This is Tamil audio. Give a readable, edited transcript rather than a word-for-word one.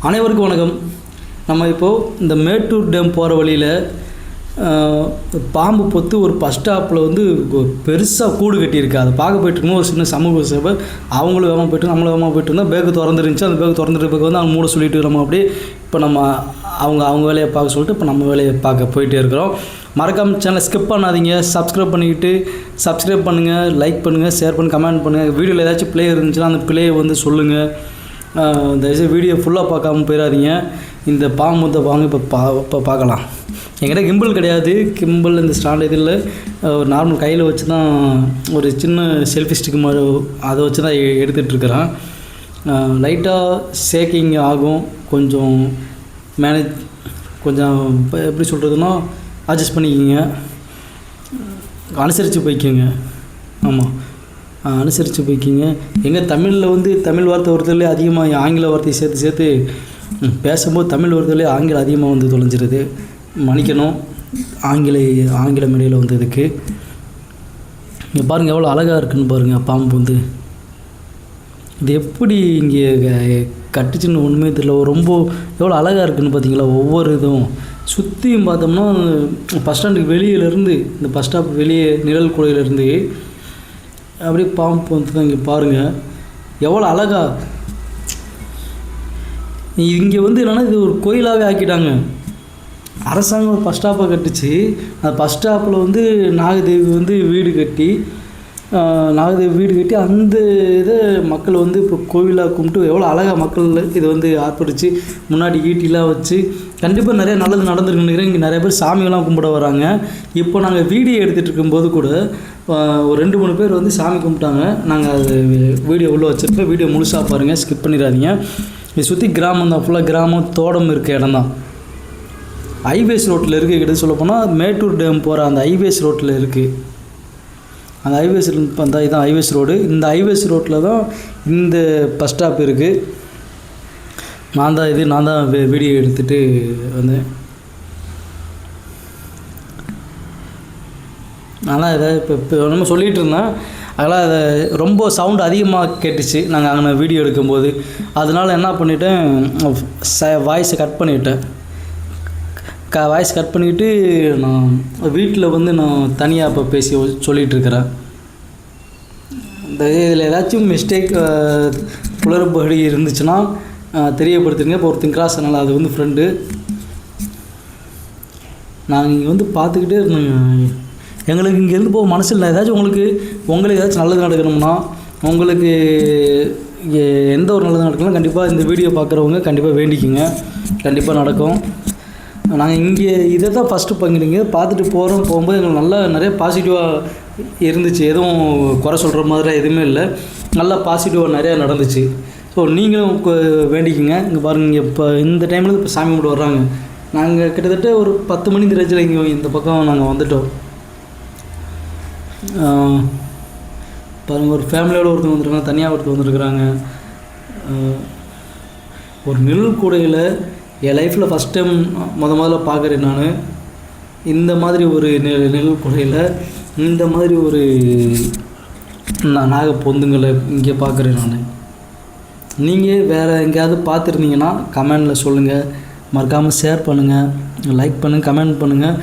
அனைவருக்கும் வணக்கம். நம்ம இப்போது இந்த மேட்டூர் டேம் போகிற வழியில் பாம்பு பொத்து ஒரு பஸ் ஸ்டாப்பில் வந்து பெருசாக கூடு கட்டியிருக்கு. அதை பார்க்க போய்ட்டுருக்கோம். ஒரு சின்ன சமூக சேவை அவங்களும் வேகமாக போய்ட்டு நம்மளும் வேகமாக போய்ட்டு இருந்தால் பேக்கு திறந்துருந்துச்சு. அந்த பேக்கு திறந்துட்டு வந்து அவங்க மூட சொல்லிட்டு நம்ம அப்படியே இப்போ நம்ம அவங்க வேலையை பார்க்க சொல்லிட்டு இப்போ நம்ம வேலையை பார்க்க போயிட்டே இருக்கிறோம். மறக்காம சேனலை ஸ்கிப் பண்ணாதீங்க. சப்ஸ்கிரைப் பண்ணுங்கள், லைக் பண்ணுங்கள், ஷேர் பண்ணி கமெண்ட் பண்ணுங்கள். வீடியோவில் ஏதாச்சும் பிளே இருந்துச்சுன்னா அந்த பிளேயை வந்து சொல்லுங்கள். தயவுசெய்து வீடியோ ஃபுல்லாக பார்க்காம போயிடாதீங்க. இந்த பாம்பு வாங்க இப்போ பார்க்கலாம். என்கிட்ட கிம்பிள் கிடையாது. கிம்பிள் இந்த ஸ்டாண்ட் இது இல்லை. ஒரு நார்மல் கையில் வச்சு தான் ஒரு சின்ன செல்ஃபி ஸ்டிக் மாதிரி அதை வச்சு தான் எடுத்துகிட்ருக்கிறேன். லைட்டாக ஷேக்கிங் ஆகும். கொஞ்சம் மேனேஜ் கொஞ்சம் எப்படி சொல்கிறதுன்னா அட்ஜஸ்ட் பண்ணிக்கிங்க, அனுசரித்து போய்க்குங்க. ஆமாம், அனுசரித்து போய்க்கிங்க. எங்கள் தமிழில் வந்து தமிழ் வார்த்தை ஒருத்தர்லேயே அதிகமாக ஆங்கில வார்த்தையை சேர்த்து பேசும்போது தமிழ் வார்த்தையிலே ஆங்கிலம் அதிகமாக வந்து தொலைஞ்சிருது. மன்னிக்கணும். ஆங்கில மீடியில் வந்து இதுக்கு இங்கே பாருங்கள் எவ்வளோ அழகாக இருக்குன்னு பாருங்கள். பாம்பு வந்து இது எப்படி இங்கே கட்டுச்சுன்னு ஒன்றுமே தெரியல. ரொம்ப எவ்வளோ அழகாக இருக்குதுன்னு பார்த்தீங்களா. ஒவ்வொரு இதுவும் சுற்றியும் பார்த்தோம்னா பஸ் ஸ்டாண்டுக்கு வெளியிலேருந்து இந்த பஸ் ஸ்டாப் வெளியே நிழல் குழையிலேருந்து அப்படியே பாம்பு வந்து தான் இங்கே பாருங்கள் எவ்வளோ அழகா. இங்கே வந்து என்னென்னா இது ஒரு கோயிலாகவே ஆக்கிட்டாங்க. அரசாங்கம் ஒரு பஸ் ஸ்டாப்பை கட்டுச்சு. அந்த பஸ் ஸ்டாப்பில் வந்து நாகதேவி வந்து வீடு கட்டி அந்த இதை மக்கள் வந்து இப்போ கோவிலாக கும்பிட்டு எவ்வளோ அழகாக மக்கள் இது வந்து ஆர்ப்பரிச்சு முன்னாடி ஈட்டிலாம் வச்சு கண்டிப்பாக நிறைய நல்லது நடந்துருக்குன்னு நினைக்கிறேன். இங்கே நிறைய பேர் சாமியெல்லாம் கும்பிட வராங்க. இப்போ நாங்கள் வீடியோ எடுத்துகிட்டு இருக்கும்போது கூட ஒரு 2-3 பேர் வந்து சாமி கும்பிட்டாங்க. நாங்கள் அது வீடியோ உள்ளே வச்சுருப்போம். வீடியோ முழுசாக பாருங்கள், ஸ்கிப் பண்ணிடாதீங்க. இது சுற்றி கிராமம் தான், ஃபுல்லாக கிராமம் தோட்டம் இருக்க இடம் தான். ஹைவேஸ் ரோட்டில் இருக்குது. கிட்ட சொல்ல போனால் மேட்டூர் டேம் போகிற அந்த ஹைவேஸ் ரோட்டில் இருக்குது. அந்த ஹைவேஸ் பார்த்தா இதுதான் ஹைவேஸ் ரோடு. இந்த ஹைவேஸ் ரோட்டில் தான் இந்த பஸ் ஸ்டாப் இருக்குது. நான் தான் வீடியோ எடுத்துகிட்டு வந்தேன். ஆனால் இதை இப்போ நம்ம சொல்லிகிட்டு இருந்தேன். அதெல்லாம் அதை ரொம்ப சவுண்டு அதிகமாக கேட்டுச்சு நாங்கள் அங்கே வீடியோ எடுக்கும்போது. அதனால் என்ன பண்ணிவிட்டேன், வாய்ஸை கட் பண்ணிவிட்டேன். வாய்ஸ் கட் பண்ணிவிட்டு நான் வீட்டில் வந்து நான் தனியாக இப்போ பேசி சொல்லிகிட்ருக்கிறேன். இந்த இதில் ஏதாச்சும் மிஸ்டேக் குளறுபடி இருந்துச்சுன்னா தெரியப்படுத்துங்க. இப்போ ஒருத்தன் கிராஸ் அதனால் அது வந்து ஃப்ரெண்டு. நாங்கள் இங்கே வந்து பார்த்துக்கிட்டே இருந்தோங்க. எங்களுக்கு இங்கேருந்து போக மனசில் ஏதாச்சும் உங்களுக்கு ஏதாச்சும் நல்லது நடக்கணும்னா, உங்களுக்கு எந்த ஒரு நல்லது நடக்கலாம் கண்டிப்பாக இந்த வீடியோ பார்க்குறவங்க கண்டிப்பாக வேண்டிக்குங்க. கண்டிப்பாக நடக்கும். நாங்கள் இங்கே இதை தான் ஃபஸ்ட்டு பங்கிடுங்க பார்த்துட்டு போகும்போது எங்களுக்கு நிறைய பாசிட்டிவாக இருந்துச்சு. எதுவும் குறை சொல்கிற மாதிரி எதுவுமே இல்லை. நல்லா பாசிட்டிவாக நிறையா நடந்துச்சு. ஸோ நீங்களும் வேண்டிக்குங்க. இங்கே பாருங்கள், இங்கே இப்போ இந்த டைமில் இப்போ சாமி கும்பிட்டு வர்றாங்க. நாங்கள் கிட்டத்தட்ட ஒரு 10 மணி திரைச்சில் இங்கே இந்த பக்கம் நாங்கள் வந்துவிட்டோம். பாருங்கள், ஒரு ஃபேமிலியோடு ஒருத்தர் வந்துருக்காங்க, தனியாக ஒருத்தர் வந்துருக்குறாங்க. ஒரு நிழல் கூடையில் என் லைஃப்பில் ஃபஸ்ட் டைம் முதல்ல பார்க்குறேன் நான். இந்த மாதிரி ஒரு நிழல் கூடையில் இந்த மாதிரி ஒரு நாக பொந்துங்களை இங்கே பார்க்குறேன் நான். நீங்கள் வேறு எங்கேயாவது பார்த்துருந்தீங்கன்னா கமெண்டில் சொல்லுங்கள். மறக்காமல் ஷேர் பண்ணுங்கள், லைக் பண்ணுங்கள், கமெண்ட் பண்ணுங்கள்.